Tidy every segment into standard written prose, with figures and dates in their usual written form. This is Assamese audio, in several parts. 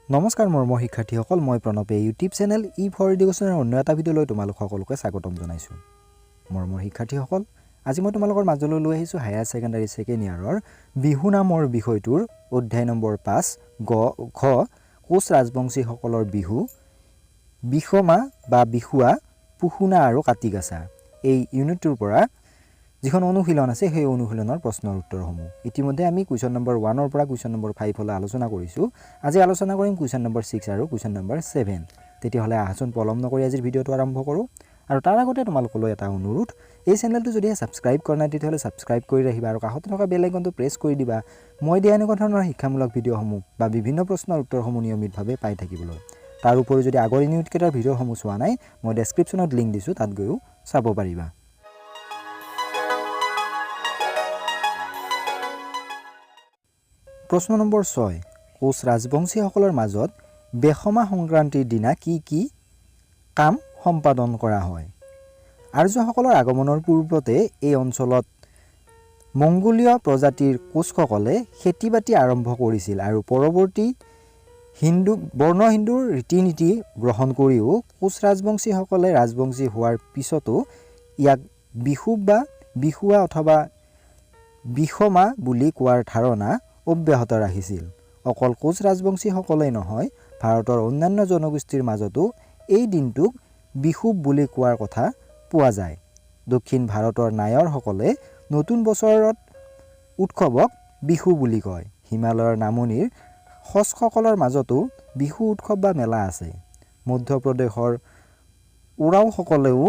নমস্কাৰ মৰমৰ শিক্ষাৰ্থীসকল, মই প্ৰণৱে ইউটিউব চেনেল ই ফৰ এডুকেশ্যনৰ অন্য এটা ভিডিঅ'লৈ তোমালোক সকলোকে স্বাগতম জনাইছোঁ। মৰমৰ শিক্ষাৰ্থীসকল, আজি মই তোমালোকৰ মাজলৈ লৈ আহিছোঁ হায়াৰ ছেকেণ্ডাৰী ছেকেণ্ড ইয়াৰৰ বিহু নামৰ বিষয়টোৰ অধ্যায় নম্বৰ 5 ঘ কোচ ৰাজবংশীসকলৰ বিহু, বিষমা বা বিহুৱা, পুহুনা আৰু কাতিগাছা। এই ইউনিটটোৰ পৰা যিখন অনুশীলন আছে সেই অনুশীলনৰ প্ৰশ্নৰ উত্তৰসমূহ ইতিমধ্যে আমি কুৱেশ্যন নম্বৰ 1 পৰা কুৱেশ্যন নম্বৰ 5 লৈ আলোচনা কৰিছোঁ। আজি আলোচনা কৰিম কুৱেশ্যন নম্বৰ 6 আৰু কুৱেশ্যন নম্বৰ 7। তেতিয়াহ'লে আহচোন পলম নকৰি আজিৰ ভিডিঅ'টো আৰম্ভ কৰোঁ। আৰু তাৰ আগতে তোমালোকলৈ এটা অনুৰোধ, এই চেনেলটো যদি ছাবস্ক্ৰাইব কৰা নাই তেতিয়াহ'লে ছাবস্ক্ৰাইব কৰি ৰাখিবা আৰু কাষতে থকা বেল আইকনটো প্ৰেছ কৰি দিবা, মই দিয়া এনেকুৱা ধৰণৰ শিক্ষামূলক ভিডিঅ'সমূহ বা বিভিন্ন প্ৰশ্নৰ উত্তৰসমূহ নিয়মিতভাৱে পাই থাকিবলৈ। তাৰ উপৰি যদি আগৰ ইউনিটকেইটাৰ ভিডিঅ'সমূহ চোৱা নাই, মই ডেছক্ৰিপশ্যনত লিংক দিছোঁ, তাত গৈও চাব পাৰিবা। প্ৰশ্ন নম্বৰ 6, কোচ ৰাজবংশীসকলৰ মাজত বেখমা সংক্ৰান্তিৰ দিনা কি কি কাম সম্পাদন কৰা হয়? আৰ্যসকলৰ আগমনৰ পূৰ্বতে এই অঞ্চলত মংগোলীয় প্ৰজাতিৰ কোচসকলে খেতি বাতি আৰম্ভ কৰিছিল আৰু পৰৱৰ্তী বৰ্ণ হিন্দুৰ ৰীতি নীতি গ্ৰহণ কৰিও কোচ ৰাজবংশীসকলে ৰাজবংশী হোৱাৰ পিছতো ইয়াক বিহু বা বিহুৱা অথবা বিষমা বুলি কোৱাৰ ধাৰণা অব্যাহত ৰাখিছিল। অকল কোচ ৰাজবংশীসকলেই নহয়, ভাৰতৰ অন্যান্য জনগোষ্ঠীৰ মাজতো এই দিনটোক বিহু বুলি কোৱাৰ কথা পোৱা যায়। দক্ষিণ ভাৰতৰ নায়ৰসকলে নতুন বছৰত উৎসৱক বিহু বুলি কয়। হিমালয়ৰ নামনিৰ খচসকলৰ মাজতো বিহু উৎসৱ বা মেলা আছে। মধ্যপ্ৰদেশৰ ওৰাওসকলেও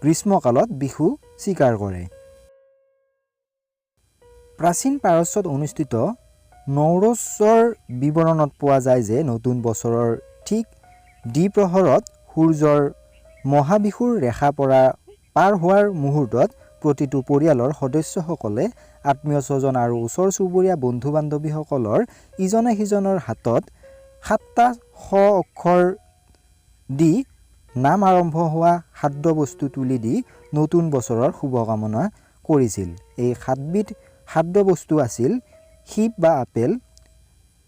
গ্ৰীষ্মকালত বিহু স্বীকাৰ কৰে। প্ৰাচীন পাৰস্যত অনুষ্ঠিত নৌৰজৰ বিৱৰণত পোৱা যায় যে নতুন বছৰৰ ঠিক দ্বিপ্ৰহৰত সূৰ্যৰ মহাবিহুৰ ৰেখা পাৰ হোৱাৰ মুহূৰ্তত প্ৰতিটো পৰিয়ালৰ সদস্যসকলে আত্মীয় স্বজন আৰু ওচৰ চুবুৰীয়া বন্ধু বান্ধৱীসকলৰ ইজনে সিজনৰ হাতত 7টা শ অক্ষৰ দি নাম আৰম্ভ হোৱা খাদ্যবস্তু তুলি দি নতুন বছৰৰ শুভকামনা কৰিছিল। এই 7বিধ খাদ্যবস্তু আছিল শিৱ বা আপেল,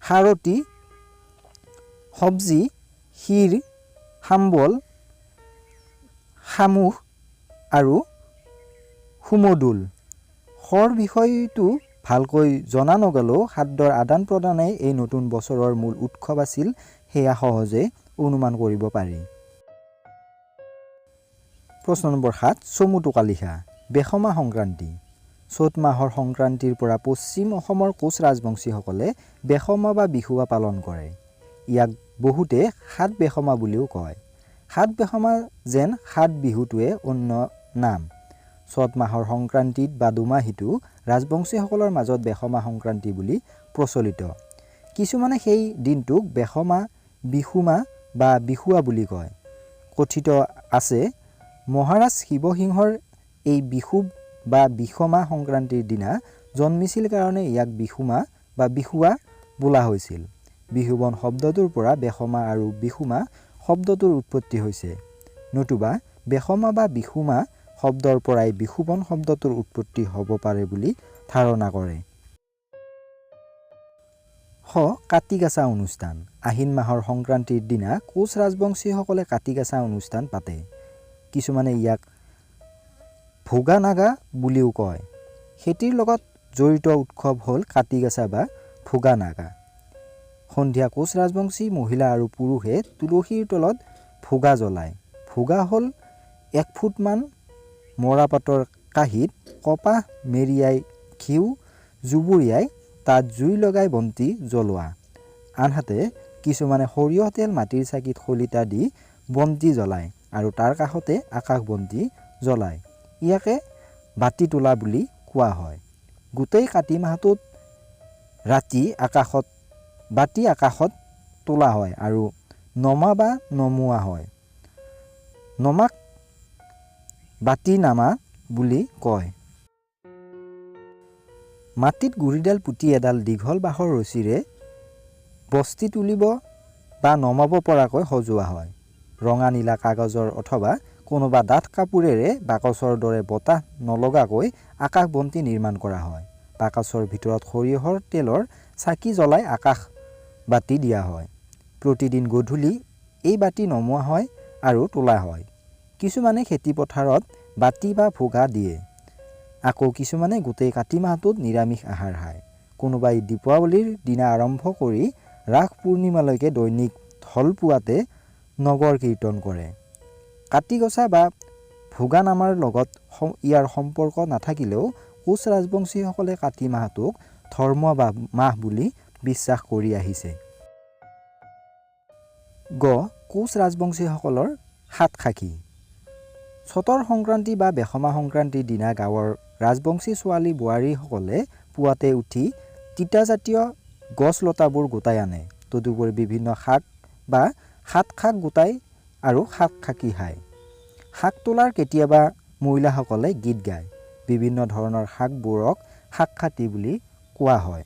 সাৰতি, সবজি, ক্ষীৰ, সাম্বল, শামুক আৰু সুমদুল। খৰ বিষয়টো ভালকৈ জনা নগ'লেও খাদ্যৰ আদান প্ৰদানেই এই নতুন বছৰৰ মূল উৎসৱ আছিল, সেয়া সহজে অনুমান কৰিব পাৰি। প্ৰশ্ন নম্বৰ 7, চমু টোকা লিখা। বেখমা সংক্ৰান্তি। চ'ত মাহৰ সংক্ৰান্তিৰ পৰা পশ্চিম অসমৰ কোচ ৰাজবংশীসকলে বেখমা বা বিহুৱা পালন কৰে। ইয়াক বহুতে সাত বেখমা বুলিও কয়। সাত বেখমা যেন সাত বিহুটোৱে অন্য নাম। চ'ত মাহৰ সংক্ৰান্তিত বা দুমাহীটো ৰাজবংশীসকলৰ মাজত বেখমা সংক্ৰান্তি বুলি প্ৰচলিত। কিছুমানে সেই দিনটোক বেখমা, বিহুমা বা বিহুৱা বুলি কয়। কথিত আছে মহাৰাজ শিৱসিংহৰ এই বিহু বা বিষমা সংক্ৰান্তিৰ দিনা জন্মিছিল কাৰণে ইয়াক বিহুমা বা বিহুৱা বোলা হৈছিল। বিহুবন শব্দটোৰ পৰা বেখমা আৰু বিহুমা শব্দটোৰ উৎপত্তি হৈছে, নতুবা বেখমা বা বিহুমা শব্দৰ পৰাই বিহুবন শব্দটোৰ উৎপত্তি হ'ব পাৰে বুলি ধাৰণা কৰে। কাতিগাছা অনুষ্ঠান। আহিন মাহৰ সংক্ৰান্তিৰ দিনা কোচ ৰাজবংশীসকলে কাতিগাছা অনুষ্ঠান পাতে। কিছুমানে ইয়াক ভোগা নাগা বুলিও কয়। খেতিৰ লগত জড়িত উৎসৱ হ'ল কাতিগাছা বা ভোগা নাগা। সন্ধিয়া কোচ ৰাজবংশী মহিলা আৰু পুৰুষে তুলসীৰ তলত ভোগা জ্বলায়। ভোগা হ'ল 1 ফুটমান মৰাপাতৰ কাঁহীত কপাহ মেৰিয়াই ঘিউ জুবুৰিয়াই তাত জুই লগাই বন্তি জ্বলোৱা। আনহাতে কিছুমানে সৰিয়হ তেল মাটিৰ চাকিত শলিতা দি বন্তি জ্বলায় আৰু তাৰ কাষতে আকাশ বন্তি জ্বলায়। ইয়াকে বাতি তোলা বুলি কোৱা হয়। গোটেই কাতি মাহটোত ৰাতি বাতি আকাশত তোলা হয় আৰু নমা বা নমোৱা হয়। নমাক বাতি নামা বুলি কয়। মাটিত গুৰিডাল পুতি এডাল দীঘল বাঁহৰ ৰছীৰে বস্তি তুলিব বা নমাব পৰাকৈ সজোৱা হয়। ৰঙা নীলা কাগজৰ অথবা কোনোবা ডাঠ কাপোৰেৰে বাকচৰ দৰে বতাহ নলগাকৈ আকাশ বন্তি নিৰ্মাণ কৰা হয়। বাকচৰ ভিতৰত সৰিয়হৰ তেলৰ চাকি জ্বলাই আকাশ বাতি দিয়া হয়। প্ৰতিদিন গধূলি এই বাতি নমোৱা হয় আৰু তোলা হয়। কিছুমানে খেতি পথাৰত বাতি বা ভোগা দিয়ে। আকৌ কিছুমানে গোটেই কাতি মাহটোত নিৰামিষ আহাৰ খায়। কোনোবাই দীপাৱলীৰ দিনা আৰম্ভ কৰি ৰাস পূৰ্ণিমালৈকে দৈনিক ঢল পুৱাতে নগৰ কীৰ্তন কৰে। কাতি গছা বা ভোগা নামাৰ লগত ইয়াৰ সম্পৰ্ক নাথাকিলেও কোচ ৰাজবংশীসকলে কাতি মাহটোক ধৰ্ম বা মাহ বুলি বিশ্বাস কৰি আহিছে। কোচ ৰাজবংশীসকলৰ সাতসাখী। চতৰ সংক্ৰান্তি বা বেখমা সংক্ৰান্তিৰ দিনা গাঁৱৰ ৰাজবংশী ছোৱালী বোৱাৰীসকলে পুৱাতে উঠি তিতাজাতীয় গছ লতাবোৰ গোটাই আনে। তদুপৰি বিভিন্ন শাক বা সাত শাক গোটাই আৰু সাতসাখী খায়। শাক তোলাৰ কেতিয়াবা মহিলাসকলে গীত গায়। বিভিন্ন ধৰণৰ শাকবোৰক শাকখাতি বুলি কোৱা হয়।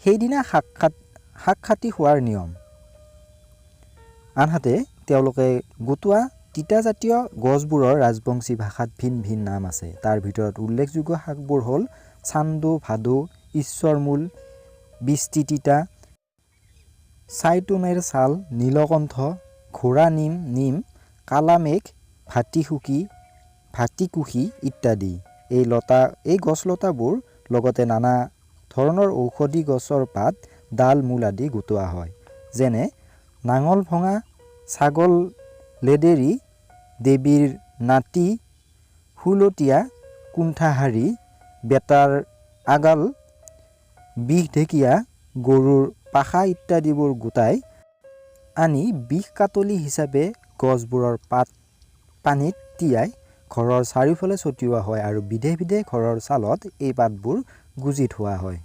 সেইদিনা শাকখাতি খোৱাৰ নিয়ম। আনহাতে তেওঁলোকে গোটোৱা তিতাজাতীয় গছবোৰৰ ৰাজবংশী ভাষাত ভিন ভিন নাম আছে। তাৰ ভিতৰত উল্লেখযোগ্য শাকবোৰ হ'ল চান্দু, ভাদু, ঈশ্বৰমূল, বৃষ্টি তিতা, চাইতুনেৰ ছাল, নীলকণ্ঠ, ঘোঁৰা নিম, কালামেঘ, ভাটিকুশী ইত্যাদি। এই গছলতাবোৰ লগতে নানা ধৰণৰ ঔষধি গছৰ পাত, ডাল, মূল আদি গোটোৱা হয়। যেনে নাঙল ভঙা, ছাগল লেদেৰী, দেৱীৰ নাতি, হুলতীয়া, কুণ্ঠাহাৰী, বেটাৰ আগাল, বিষ ঢেকীয়া, গৰুৰ পাখা ইত্যাদিবোৰ গোটাই আনি বিষ কাটলি হিচাপে গছবোৰৰ পানীত তিয়াই ঘৰৰ চাৰিওফালে ছটিওৱা হয় আৰু বিধে বিধে ঘৰৰ চালত এই পাতবোৰ গুজি থোৱা হয়।